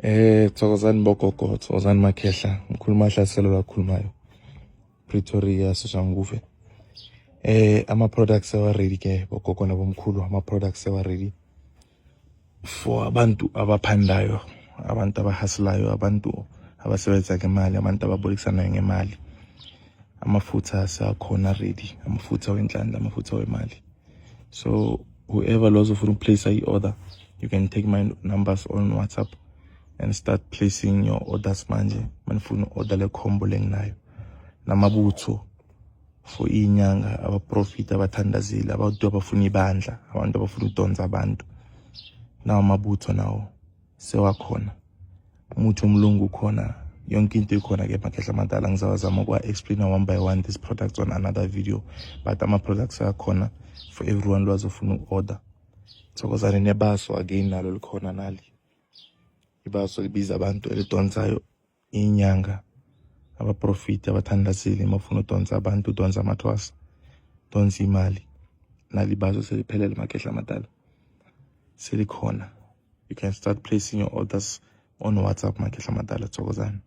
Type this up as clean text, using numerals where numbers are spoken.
Thokozani Bogogo, Thokozani Makhehla, ngikhuluma Hlaselo kakhulumayo. Pretoria Soshanguve. Ama-products awa-ready ke bogogo nabomkhulu, ama-products awa-ready for abantu abaphandayo, abantu abahaselayo, abantu abasebenza ngemali, abantu ababolekisanayo ngemali. Amafutha asakhona ready, amafutha wenhlanhla, amafutha wemali. So whoever loves ufuna ukuplace i-order, you can take my numbers on WhatsApp and start placing your orders manje. Manifuna order le combo lenginayo. Namabutho for inyanga, abaprofit abathandazile, abantu abafuna ibandla, abantu abafuna udonsa abantu. Nawo amabutho nawo sewakhona. Umuthi umlungu khona, yonke into ikhona ke Makhehla Madala. Ngizawazama ukwa-explain one by one these products on another video, but ama-products ayakhona for everyone lwazofuna uku-order. Thokozani nebaso again nalo likhona nali. Ibaso libiza abantu elidonsayo inyanga, abaprofit abathandazile, mafuna udonsa abantu, udonsa amathwasa, donsa imali. Nali baso seliphelele Makhehla Madala. Selikhona. You can start placing your orders on WhatsApp Makhehla Madala. Thokozani.